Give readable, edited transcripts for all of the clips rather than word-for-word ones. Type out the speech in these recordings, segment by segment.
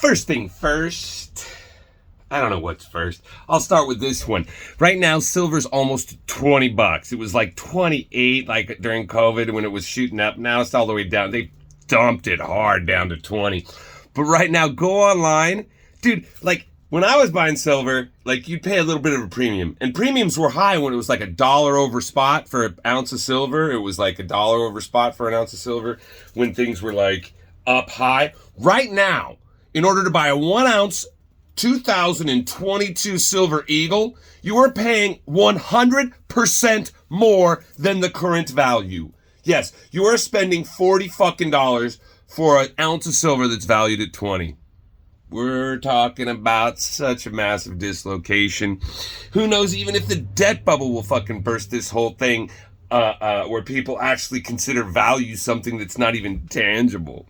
First thing first, I don't know what's first. I'll start with this one. Right now, silver's almost $20. It was like 28 like during COVID when it was shooting up. Now it's all the way down. They dumped it hard down to 20. But right now, go online. Dude, like when I was buying silver, like you'd pay a little bit of a premium. And premiums were high when it was like $1 over spot for an ounce of silver. It was like $1 over spot for an ounce of silver when things were like up high. Right now, in order to buy a 1 ounce 2022 Silver Eagle, you are paying 100% more than the current value. Yes, you are spending $40 for an ounce of silver that's valued at 20. We're talking about such a massive dislocation. Who knows even if the debt bubble will fucking burst this whole thing, where people actually consider value something that's not even tangible.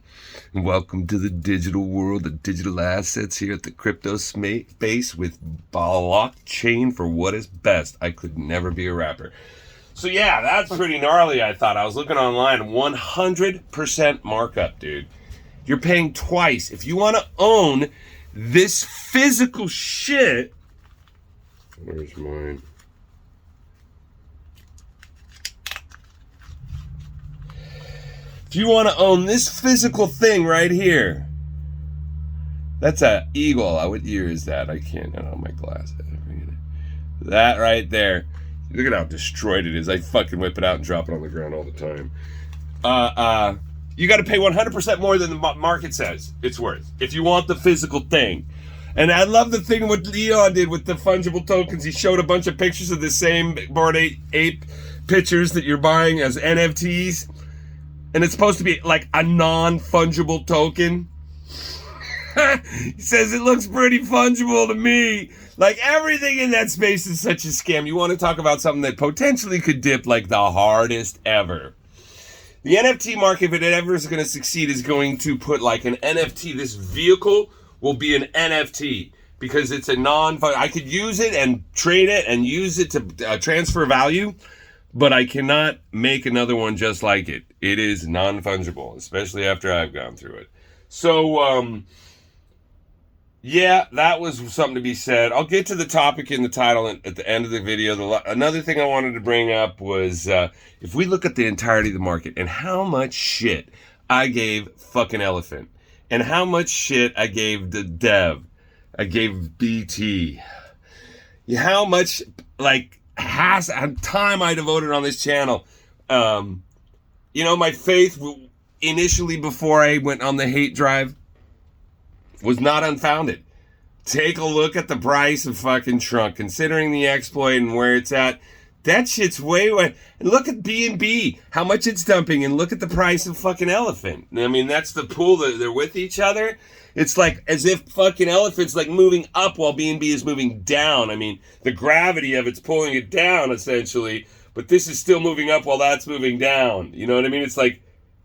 Welcome to the digital world of digital assets here at the crypto space with blockchain for what is best. I could never be a rapper. So yeah, that's pretty gnarly, I thought. I was looking online, 100% markup, dude. You're paying twice. If you want to own this physical shit, where's mine? If you want to own this physical thing right here, that's a eagle. What year is that? I don't know my glasses. That right there. Look at how destroyed it is. I fucking whip it out and drop it on the ground all the time. You got to pay 100% more than the market says it's worth if you want the physical thing. And I love the thing what Leon did with the fungible tokens. He showed a bunch of pictures of the same Bored Ape pictures that you're buying as NFTs. And it's supposed to be like a non-fungible token. He says it looks pretty fungible to me. Like everything in that space is such a scam. You want to talk about something that potentially could dip like the hardest ever. The NFT market, if it ever is going to succeed, is going to put like an NFT. This vehicle will be an NFT because it's a I could use it and trade it and use it to transfer value. But I cannot make another one just like it. It is non-fungible, especially after I've gone through it. So, yeah, that was something to be said. I'll get to the topic in the title at the end of the video. Another thing I wanted to bring up was if we look at the entirety of the market and how much shit I gave fucking Elephant and how much shit I gave the Dev, I gave BT, how much, like, time I devoted on this channel. My faith initially before I went on the hate drive was not unfounded. Take a look at the price of fucking Trunk, considering the exploit and where it's at. That shit's way. And look at BNB, how much it's dumping, and look at the price of fucking Elephant. I mean, that's the pool that they're with each other. It's like as if fucking Elephant's like moving up while BNB is moving down. I mean, the gravity of it's pulling it down essentially, but this is still moving up while that's moving down. You know what I mean? It's like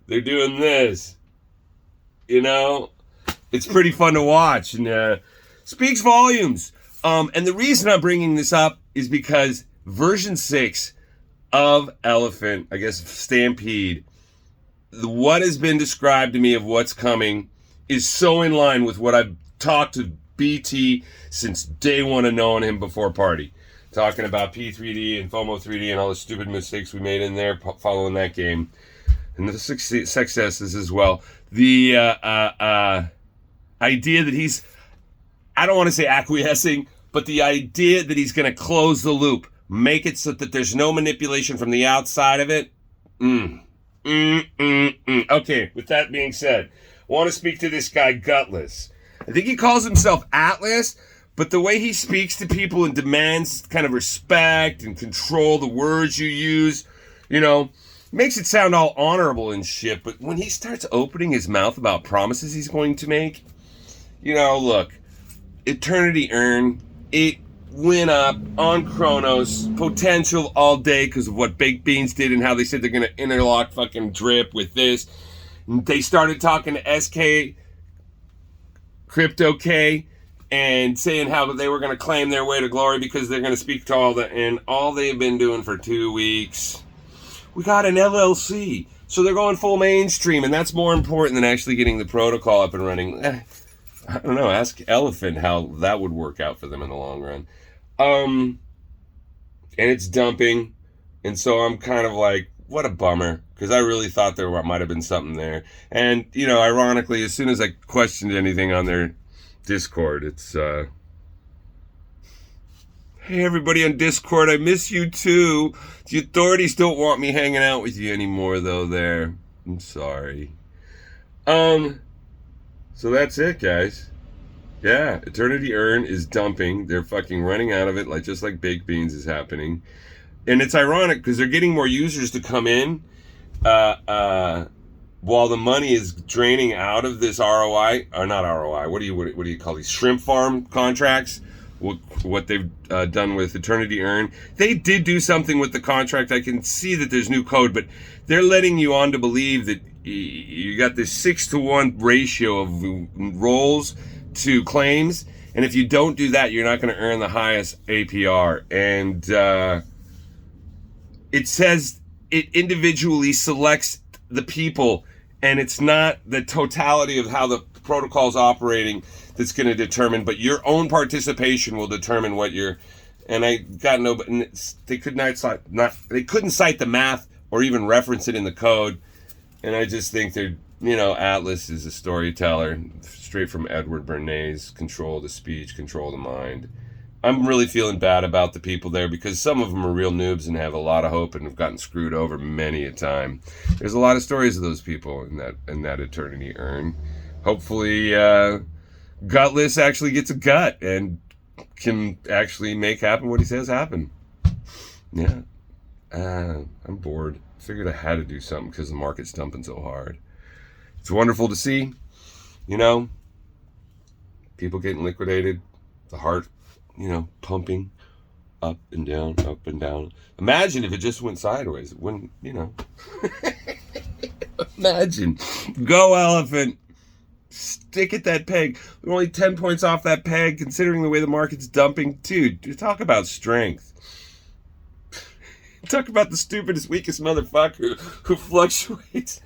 they're doing this. You know? It's pretty fun to watch and speaks volumes. And the reason I'm bringing this up is because version 6 of Elephant, I guess Stampede, what has been described to me of what's coming is so in line with what I've talked to BT since day one of knowing him before Party. Talking about P3D and FOMO 3D and all the stupid mistakes we made in there following that game. And the successes as well. The idea that he's, I don't want to say acquiescing, but the idea that he's going to close the loop, make it so that there's no manipulation from the outside of it. Okay, with that being said, I want to speak to this guy, Gutless. I think he calls himself Atlas, but the way he speaks to people and demands kind of respect and control the words you use, makes it sound all honorable and shit. But when he starts opening his mouth about promises he's going to make, look, Eternity Earn, it went up on Chronos, potential all day because of what Baked Beans did and how they said they're going to interlock fucking Drip with this. They started talking to SK, Crypto K, and saying how they were going to claim their way to glory because they're going to speak to all they've been doing for 2 weeks. We got an LLC. So they're going full mainstream, and that's more important than actually getting the protocol up and running. I don't know. Ask Elephant how that would work out for them in the long run. And it's dumping, and so I'm kind of like, what a bummer, because I really thought there might have been something there. And ironically, as soon as I questioned anything on their Discord, it's hey everybody on Discord, I miss you too. The authorities don't want me hanging out with you anymore, though. I'm sorry. So that's it, guys. Yeah, Eternity Earn is dumping. They're fucking running out of it, just like Baked Beans is happening. And it's ironic because they're getting more users to come in while the money is draining out of this ROI, or not ROI, what do you call these shrimp farm contracts? What they've done with Eternity Earn. They did do something with the contract. I can see that there's new code, but they're letting you on to believe that you got this 6-to-1 ratio of rolls to claims, and if you don't do that, you're not going to earn the highest APR. And it says it individually selects the people, and it's not the totality of how the protocol is operating that's going to determine, but your own participation will determine what you're. And I got no, they couldn't cite the math or even reference it in the code. And I just think they're, Atlas is a storyteller, straight from Edward Bernays, control the speech, control the mind. I'm really feeling bad about the people there because some of them are real noobs and have a lot of hope and have gotten screwed over many a time. There's a lot of stories of those people in that Eternity Earn. Hopefully, Gutless actually gets a gut and can actually make happen what he says happen. Yeah. I'm bored. Figured I had to do something because the market's dumping so hard. It's wonderful to see, people getting liquidated, the heart, pumping up and down, up and down. Imagine if it just went sideways. It wouldn't, Imagine. Go Elephant. Stick at that peg. We're only 10 points off that peg, considering the way the market's dumping. Dude, talk about strength. Talk about the stupidest, weakest motherfucker who fluctuates.